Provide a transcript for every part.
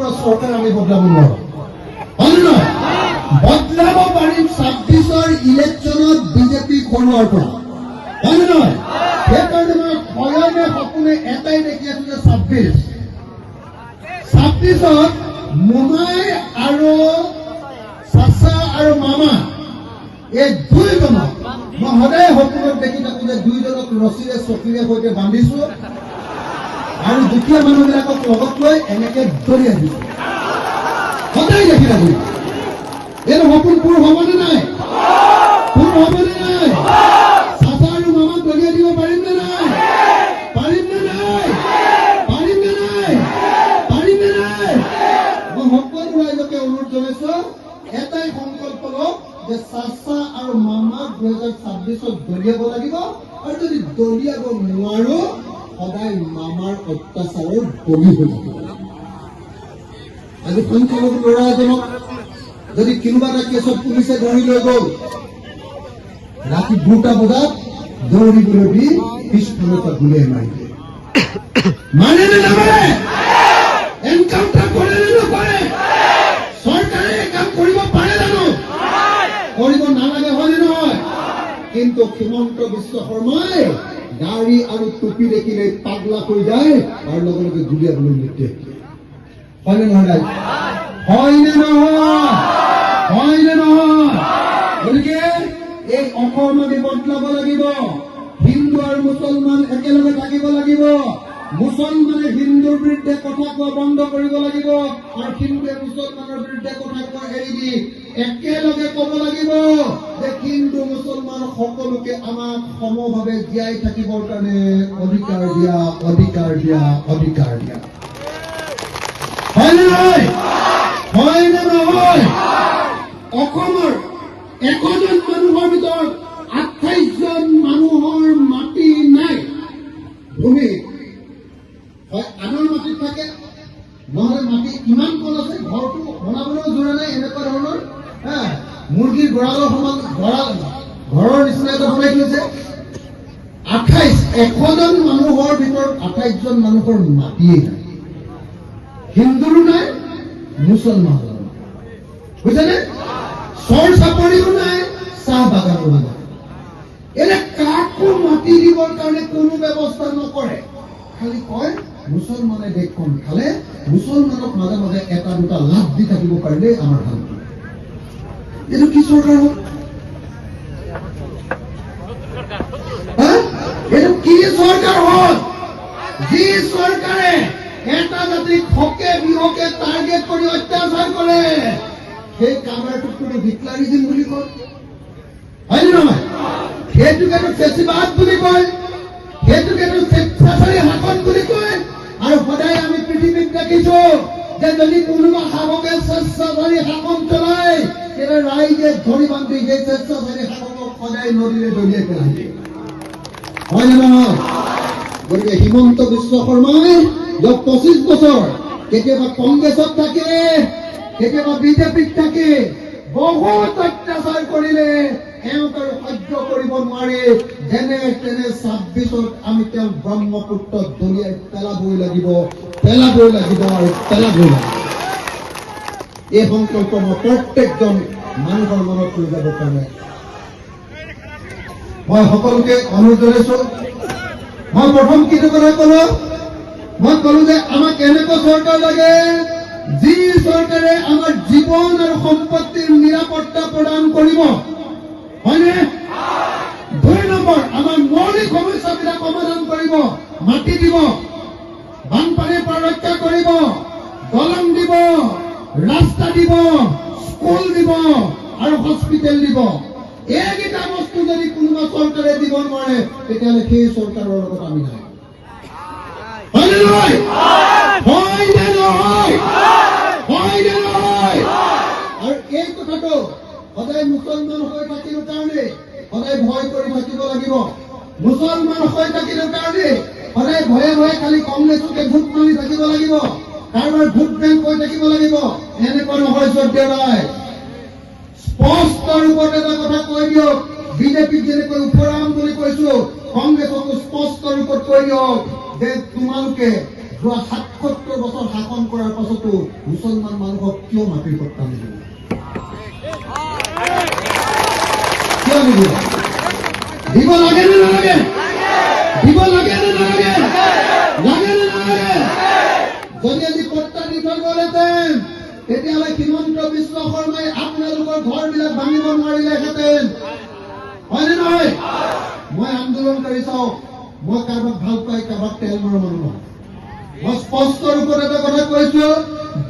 পৰা চৰকাৰ আমি বদলাব নোৱাৰো হয় নহয় বদলাব পাৰিম 26ৰ ইলেকশ্যনত বিজেপি খৰুৱাৰ পৰা হয় নহয় সেইকাৰণে মই সয়নে সপোনে এটাই দেখি আছো যে 26ত মোমাই আৰু চাচা আৰু মামা এই দুইজনক মই সদায় সপোনত দেখি থাকো যে দুইজনক ৰছীৰে চকীৰে সৈতে বান্ধিছো আৰু দুখীয়া মানুহবিলাকক লগত লৈ এনেকে দলিয়াই দিছো সদায় দেখি থাকো এইটো সপোন পূৰ হ'বনে নাই পূৰ হ'বনে নাই চাচা আৰু মামাক দলিয়াই দিব পাৰিম নে নাই পাৰিম নে নাই পাৰিম নে নাই পাৰিম নে নাই মই সকলো ৰাইজকে অনুৰোধ জনাইছো এটাই সংকল্প লওক যে চাচা আৰু মামাক 2026ত দলিয়াব লাগিব আৰু যদি দলিয়াব নোৱাৰো সদায় মামাৰ অত্যাচাৰৰ বলি হৈ থাকিব আজি সংখ্যালঘু ল'ৰা এজনক যদি কোনোবা এটা কেছত পুলিচে ধৰি লৈ গ'ল ৰাতি 2টা বজাত দৌৰিবলৈ দি পিছফালৰ পৰা গুলিয়াই মাৰি দিয়ে মানে নে নামাৰে এনকাউণ্টাৰ কৰে নে নকৰে চৰকাৰে কাম কৰিব পাৰে জানো কৰিব নালাগে হয় নে নহয় কিন্তু হিমন্ত বিশ্ব শৰ্মাই দাড়ি আৰু টুপি দেখিলে পাগলা হৈ যায় আৰু লগে লগে গুলিয়াবলৈ নিৰ্দেশ দিয়ে হয়নে নহয় হয়নে নহয় হয়নে নহয় গতিকে এই অসম আমি বদলাব লাগিব হিন্দু আৰু মুছলমান একেলগে থাকিব লাগিব মুছলমানে হিন্দুৰ বিৰুদ্ধে কথা কোৱা বন্ধ কৰিব লাগিব আৰু হিন্দুৱে মুছলমানৰ বিৰুদ্ধে কথা কোৱা এৰি দি একেলগে ক'ব লাগিব যে হিন্দু মুছলমান সকলোকে আমাক সমভাৱে জীয়াই থাকিবৰ কাৰণে অধিকাৰ দিয়া অধিকাৰ দিয়া অধিকাৰ দিয়া হয়নে নহয় হয়নে নহয় অসমৰ 100জন মানুহৰ ভিতৰত 28জন মানুহৰ মাটি নাই ভূমি হয় আনৰ মাটিত থাকে নহলে মাটি ইমান কল আছে ঘৰটো বনাবলৈও জোৰা নাই এনেকুৱা ধৰণৰ মুৰ্গীৰ গঁৰালৰ সমান ঘৰৰ নিচিনা এটা বনাই থৈছে 100জন মানুহৰ ভিতৰত 28জন মানুহৰ মাটিয়ে নাই হিন্দুৰো নাই মুছলমানৰো নাই বুজিছেনে চৰ চাপৰিও নাই চাহ বাগানো নাই এনে কাকো মাটি দিবৰ কাৰণে কোনো ব্যৱস্থা নকৰে খালি কয় মুছলমানে দেশখন খালে মুছলমানক মাজে মাজে এটা দুটা লাভ দি থাকিব পাৰিলে আমাৰ ভাল এইটো কি চৰকাৰ হ'ল এইটো কি চৰকাৰ হ'ল যি চৰকাৰে এটা জাতিক হকে বিহকে টাৰ্গেট কৰি অত্যাচাৰ কৰে সেই কামাৰটোক কোনো ভিক্লাৰিজিম বুলি কয় হয়নে নহয় সেইটোকেতো ফেচিবাদ বুলি কয় সেইটোকেতো স্বেচ্ছাচাৰী শাসন বুলি কয় আৰু সদায় আমি পৃথিৱীত দেখিছো যে যদি কোনোবা শাসকে স্বেচ্ছাচাৰী শাসন চলায় তেনে ৰাইজে ধৰি বান্ধি সেই স্বেচ্ছাচাৰী শাসকক সদায় নদীৰে দলিয়াই পেলাই দিয়ে হয়নে নহয় গতিকে হিমন্ত বিশ্ব শৰ্মাই 25 বছৰ কেতিয়াবা কংগ্ৰেছত থাকে কেতিয়াবা বিজেপিত থাকে বহুত অত্যাচাৰ কৰিলে এওঁক আৰু সহ্য কৰিব নোৱাৰি যেনে তেনে 26ত আমি তেওঁক ব্ৰহ্মপুত্ৰত দলিয়াই পেলাবই লাগিব আৰু পেলাবই লাগিব এই সংকল্প মই প্ৰত্যেকজন মানুহৰ মনত লৈ যাব কাৰণে মই সকলোকে অনুৰোধ জনাইছো মই প্ৰথম কিছু কথা কলো মই কলো যে আমাক এনেকুৱা চৰকাৰ লাগে যি চৰকাৰে আমাৰ জীৱন আৰু সম্পত্তিৰ নিৰাপত্তা প্ৰদান কৰিব হয়নে 2 নম্বৰ আমাৰ মৌলিক সমস্যাবিলাক সমাধান কৰিব মাটি দিব বানপানীৰ পৰা ৰক্ষা কৰিব দলং দিব ৰাস্তা দিব স্কুল দিব আৰু হস্পিটেল দিব এইকেইটা বস্তু যদি কোনোবা চৰকাৰে দিব নোৱাৰে তেতিয়াহ'লে সেই চৰকাৰৰ লগত আমি নাই হয়নে নহয় হয়নে নহয় হয়নে নহয় আৰু এই কথাটো সদায় মুছলমান হৈ থাকিব কাৰণে সদায় ভয় কৰি থাকিব লাগিব মুছলমান হৈ থাকিব কাৰণে সদায় ভয়ে ভয়ে খালি কংগ্ৰেছকে ভোট মাৰি থাকিব লাগিব কাৰোবাৰ ভোট বেংক হৈ থাকিব লাগিব এনেকুৱা নহয় সত্যৰাই স্পষ্ট ৰূপত এটা কথা কৈ দিয়ক বিজেপিক যেনেকৈ উফৰাম বুলি কৈছো কংগ্ৰেছকো স্পষ্ট ৰূপত কৈ দিয়ক যে তোমালোকে যোৱা ৭৭ বছৰ শাসন কৰাৰ পাছতো মুছলমান মানুহক কিয় মাটিৰ পট্টা নিদিব? কিয় নিদিব? দিব লাগে নে নালাগে? দিব লাগে নে নালাগে? লাগে নে নালাগে? যদি আজি পট্টা দি থৈ গ'লহেঁতেন তেতিয়াহ'লে হিমন্ত বিশ্ব শৰ্মাই আপোনালোকৰ ঘৰবিলাক ভাঙিব নোৱাৰিলেহেঁতেন, হয়নে নহয়? মই আন্দোলনকাৰী চাওক, মই কাৰোবাক ভাল পাই কাৰোবাক তেল মৰা মানুহ নহয়। মই স্পষ্ট ৰূপত এটা কথা কৈছো,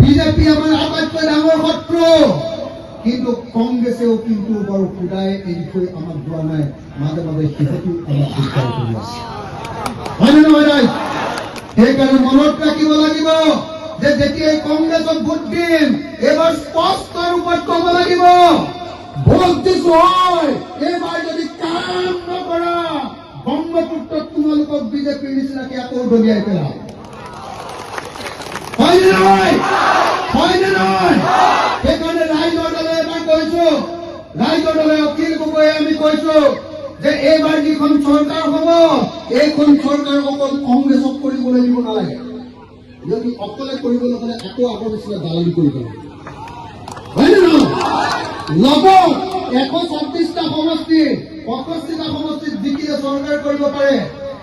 বিজেপি আমাৰ আটাইতকৈ ডাঙৰ শত্ৰু, কিন্তু কংগ্ৰেছেও কিন্তু বাৰু সুদাই এৰি থৈ আমাক যোৱা নাই, মাজে মাজে সিহঁতো আমাক উদ্ধাৰ কৰি আছে, হয়নে নহয় ৰাইজ? সেইকাৰণে মনত ৰাখিব লাগিব যে যেতিয়াই কংগ্ৰেছক ভোট দিম, এইবাৰ স্পষ্ট ৰূপত ক'ব লাগিব, ভোট দিছো হয়, এইবাৰ যদি কাম নকৰা ব্ৰহ্মপুত্ৰত তোমালোকক বিজেপিৰ নিচিনাকে আকৌ দলিয়াই পেলাম, হয়নে নহয়? হয়নে নহয়? সেইকাৰণে ৰাইজৰ দলে এবাৰ কৈছো, ৰাইজৰ দলে অখিল গগৈয়ে আমি কৈছো যে এইবাৰ যিখন চৰকাৰ হ'ব, এইখন চৰকাৰ অকল কংগ্ৰেছক কৰিবলৈ দিব নালাগে। যদি অকলে কৰিবলৈ হ'লে আকৌ আগৰ নিচিনা দালালি কৰিব লাগে, হয়নে নহয়? ল'ব 126টা সমষ্টি, 65টা সমষ্টিত জিকিলে চৰকাৰ কৰিব পাৰে,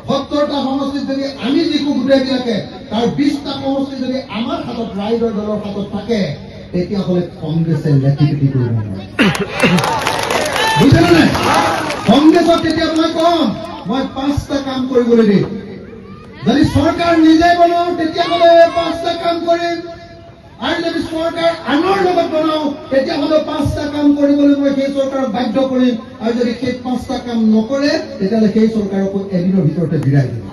70টা সমষ্টিত যদি আমি জিকো গোটেইবিলাকে, তাৰ 20টা সমষ্টি যদি আমাৰ হাতত, ৰাইজৰ দলৰ হাতত থাকে, তেতিয়াহ'লে কংগ্ৰেছে লেটি-পেটি কৰিব নোৱাৰে, বুজিছেনে নাই? কংগ্ৰেছক তেতিয়া মই কম, মই 5টা কাম কৰিবলৈ দিম। যদি চৰকাৰ নিজে বনাও তেতিয়াহ'লে 5টা কাম কৰিম, আৰু যদি চৰকাৰ আনৰ লগত বনাও তেতিয়াহ'লে 5টা কাম কৰিবলৈ মই সেই চৰকাৰক বাধ্য কৰিম, আৰু যদি সেই 5টা কাম নকৰে তেতিয়াহ'লে সেই চৰকাৰকো এদিনৰ ভিতৰতে বিৰাই দিম।